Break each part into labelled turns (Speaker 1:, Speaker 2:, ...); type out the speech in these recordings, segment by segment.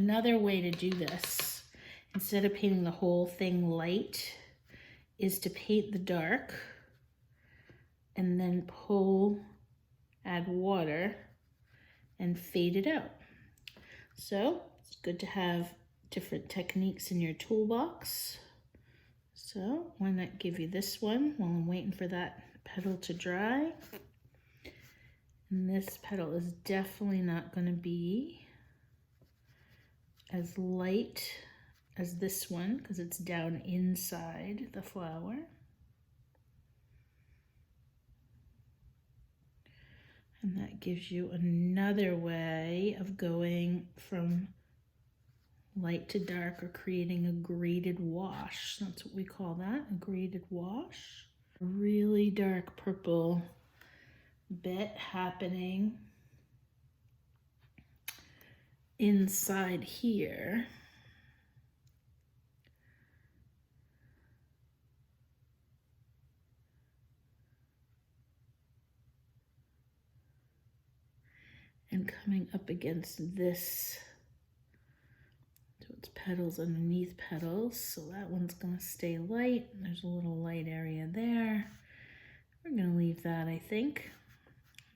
Speaker 1: another way to do this, instead of painting the whole thing light, is to paint the dark and then add water and fade it out. So it's good to have different techniques in your toolbox. So why not give you this one while I'm waiting for that petal to dry. And this petal is definitely not going to be as light as this one because it's down inside the flower. And that gives you another way of going from light to dark, or creating a graded wash. That's what we call that, a graded wash. A really dark purple bit happening inside here. And coming up against this, so it's petals underneath petals, so that one's gonna stay light. There's a little light area there. We're gonna leave that, I think.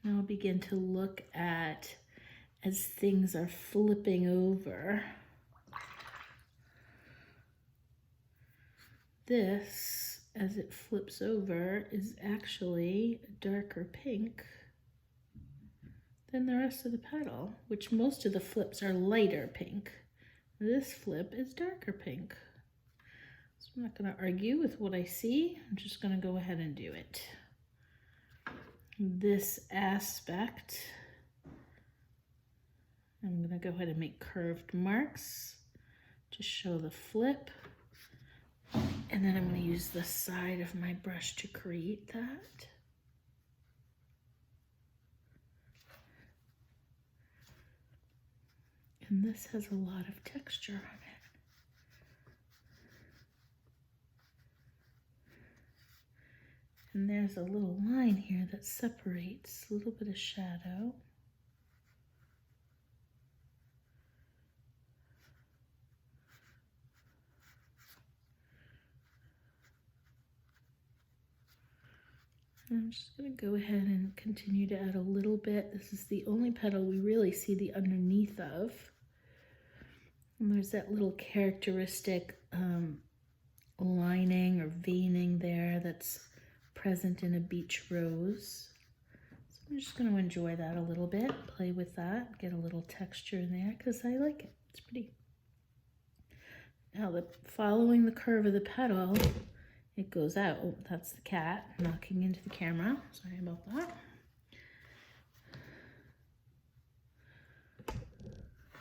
Speaker 1: Now I'll begin to look at, as things are flipping over, this, as it flips over, is actually a darker pink than the rest of the petal, which most of the flips are lighter pink. This flip is darker pink. So I'm not going to argue with what I see. I'm just going to go ahead and do it. This aspect, I'm going to go ahead and make curved marks to show the flip. And then I'm going to use the side of my brush to create that. And this has a lot of texture on it. And there's a little line here that separates, a little bit of shadow. I'm just going to go ahead and continue to add a little bit. This is the only petal we really see the underneath of. And there's that little characteristic lining or veining there that's present in a beach rose. So I'm just going to enjoy that a little bit, play with that, get a little texture in there because I like it. It's pretty. Now, following the curve of the petal, it goes out. Oh, that's the cat knocking into the camera. Sorry about that.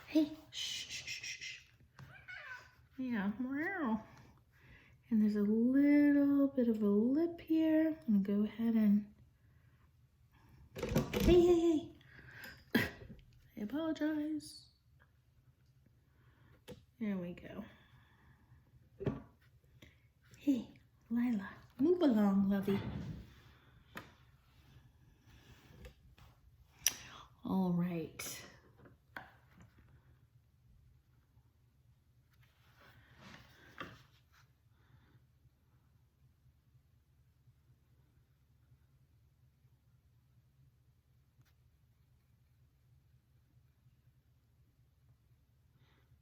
Speaker 1: Hey, shh, shh, shh, shh. Yeah, meow. And there's a little bit of a lip here. I'm gonna go ahead and, hey. I apologize. There we go. Hey. Lila, move along, lovey. All right.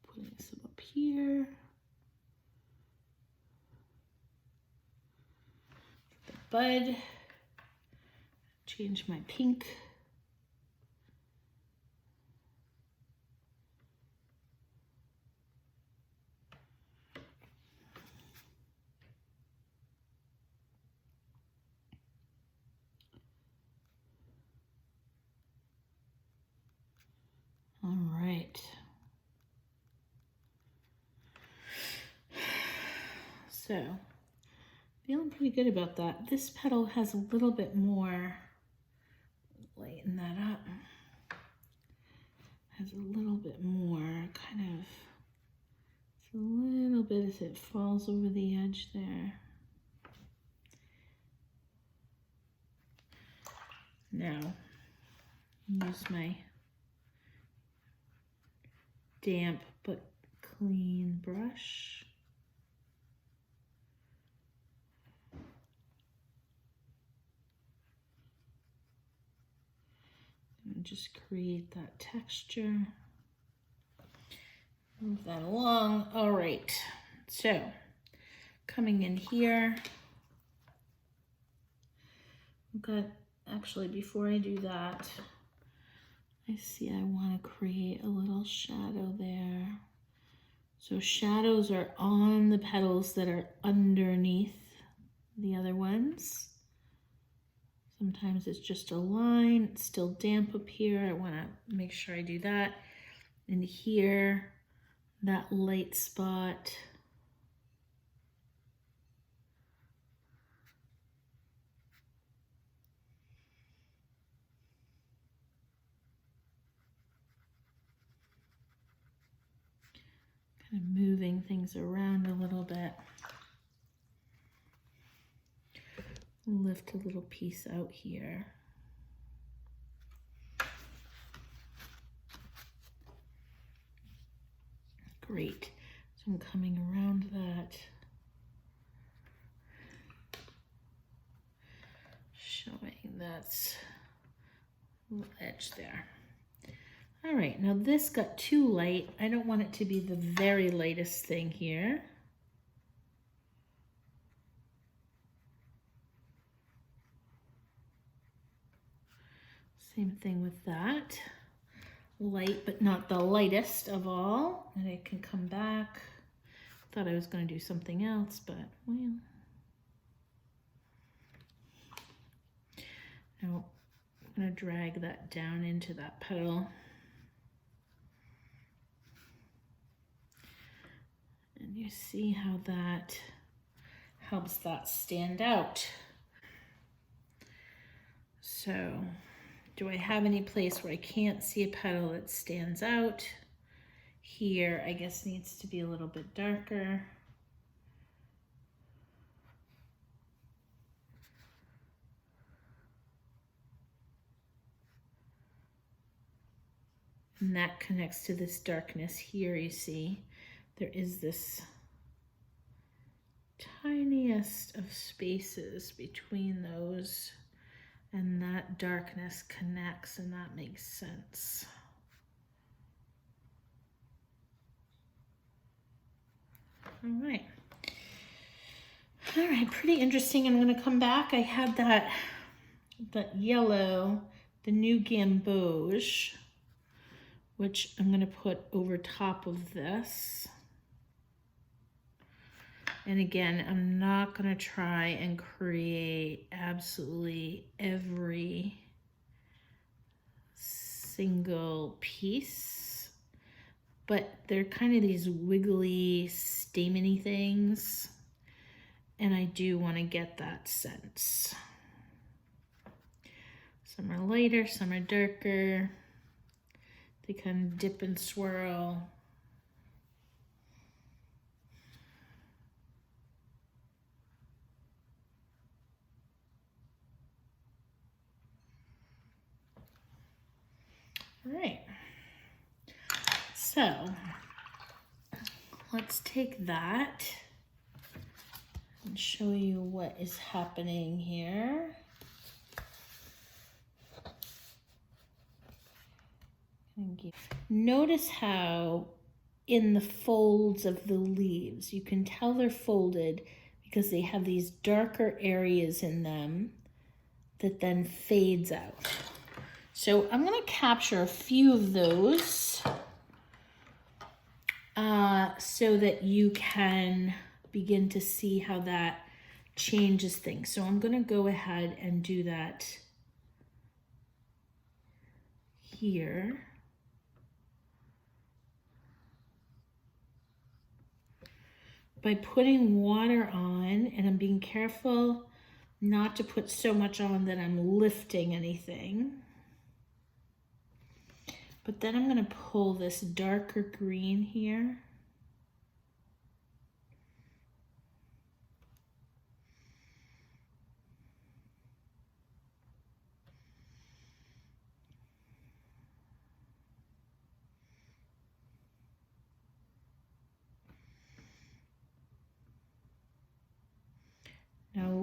Speaker 1: Putting some up here. Bud, change my pink. All right. So, feeling pretty good about that. This petal has a little bit more, lighten that up, has a little bit more kind of, it's a little bit as it falls over the edge there. Now, use my damp but clean brush. And just create that texture. Move that along. All right, so coming in here, I've got, actually before I do that, I see I want to create a little shadow there. So shadows are on the petals that are underneath the other ones. Sometimes it's just a line, it's still damp up here. I want to make sure I do that. And here, that light spot. Kind of moving things around a little bit. Lift a little piece out here. Great. So I'm coming around that. Showing that's a little edge there. All right, now this got too light. I don't want it to be the very lightest thing here. Same thing with that. Light, but not the lightest of all. And it can come back. Thought I was going to do something else, but well. Now I'm going to drag that down into that petal. And you see how that helps that stand out. So, do I have any place where I can't see a petal that stands out? Here, I guess needs to be a little bit darker. And that connects to this darkness here, you see. There is this tiniest of spaces between those, and that darkness connects, and that makes sense. All right, pretty interesting. I'm gonna come back. I had that yellow, the new gamboge, which I'm gonna put over top of this. And again, I'm not gonna try and create absolutely every single piece, but they're kind of these wiggly, stameny things, and I do want to get that sense. Some are lighter, some are darker. They kind of dip and swirl. All right, so let's take that and show you what is happening here. Notice how in the folds of the leaves, you can tell they're folded because they have these darker areas in them that then fades out. So I'm going to capture a few of those so that you can begin to see how that changes things. So I'm going to go ahead and do that here. By putting water on, and I'm being careful not to put so much on that I'm lifting anything. But then I'm going to pull this darker green here.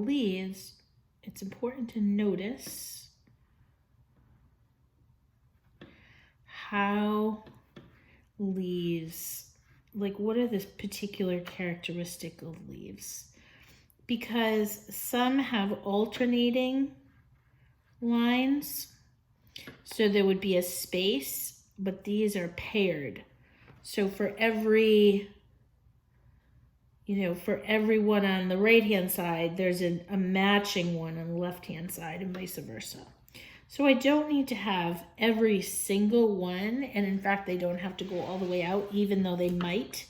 Speaker 1: leaves, it's important to notice how leaves, like what are the particular characteristic of leaves? Because some have alternating lines, so there would be a space, but these are paired. So for every, for every one on the right-hand side, there's a matching one on the left-hand side and vice versa. So I don't need to have every single one, and in fact, they don't have to go all the way out, even though they might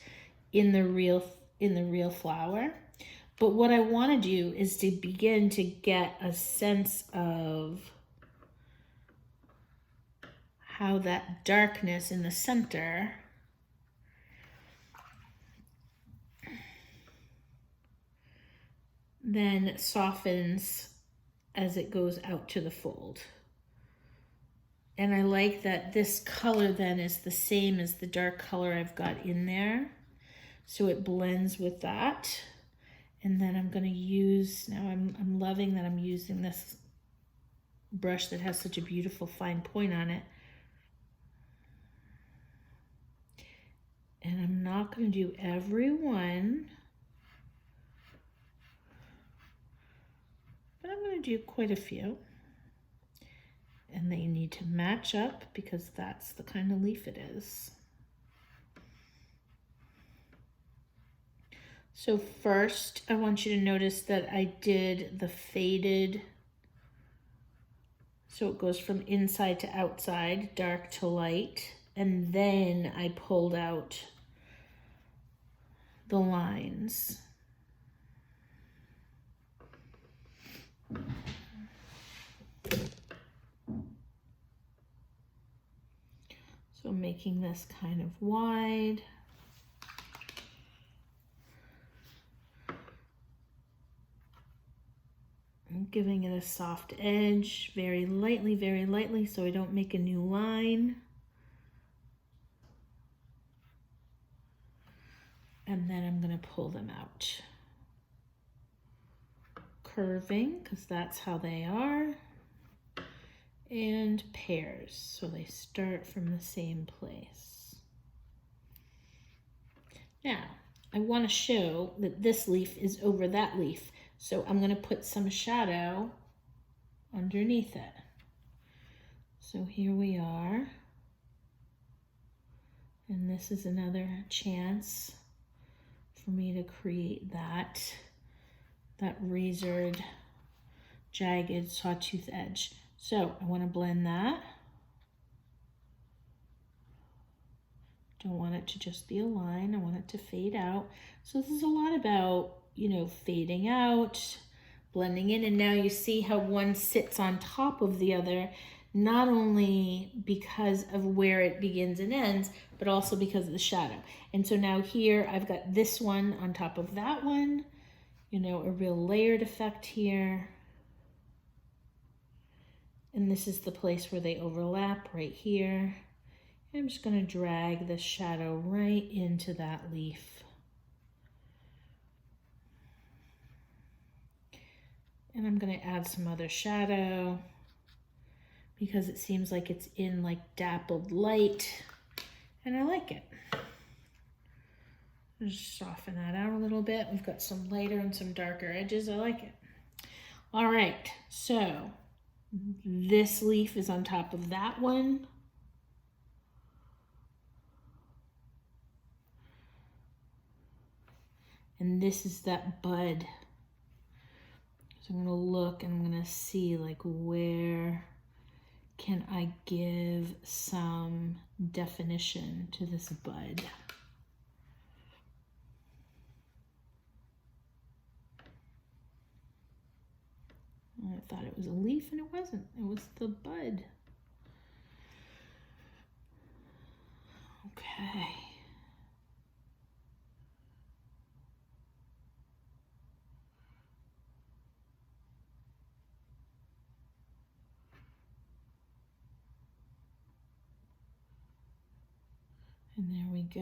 Speaker 1: in the real flower. But what I want to do is to begin to get a sense of how that darkness in the center then softens as it goes out to the fold. And I like that this color then is the same as the dark color I've got in there. So it blends with that. And then I'm gonna use, now I'm loving that I'm using this brush that has such a beautiful fine point on it. And I'm not gonna do every one, but I'm gonna do quite a few. And they need to match up because that's the kind of leaf it is. So first, I want you to notice that I did the faded, so it goes from inside to outside, dark to light, and then I pulled out the lines. So making this kind of wide. I'm giving it a soft edge, very lightly, so I don't make a new line. And then I'm gonna pull them out. Curving, because that's how they are. And pairs, so they start from the same place. Now, I want to show that this leaf is over that leaf, so I'm going to put some shadow underneath it. So here we are, and this is another chance for me to create that razored, jagged, sawtooth edge. So I want to blend that. Don't want it to just be a line. I want it to fade out. So this is a lot about, fading out, blending in, and now you see how one sits on top of the other, not only because of where it begins and ends, but also because of the shadow. And so now here I've got this one on top of that one, a real layered effect here. And this is the place where they overlap right here. And I'm just going to drag the shadow right into that leaf. And I'm going to add some other shadow because it seems like it's in like dappled light, and I like it. Just soften that out a little bit. We've got some lighter and some darker edges. I like it. All right, so this leaf is on top of that one. And this is that bud. So I'm gonna look and I'm gonna see like where can I give some definition to this bud. I thought it was a leaf and it wasn't. It was the bud. Okay. And there we go.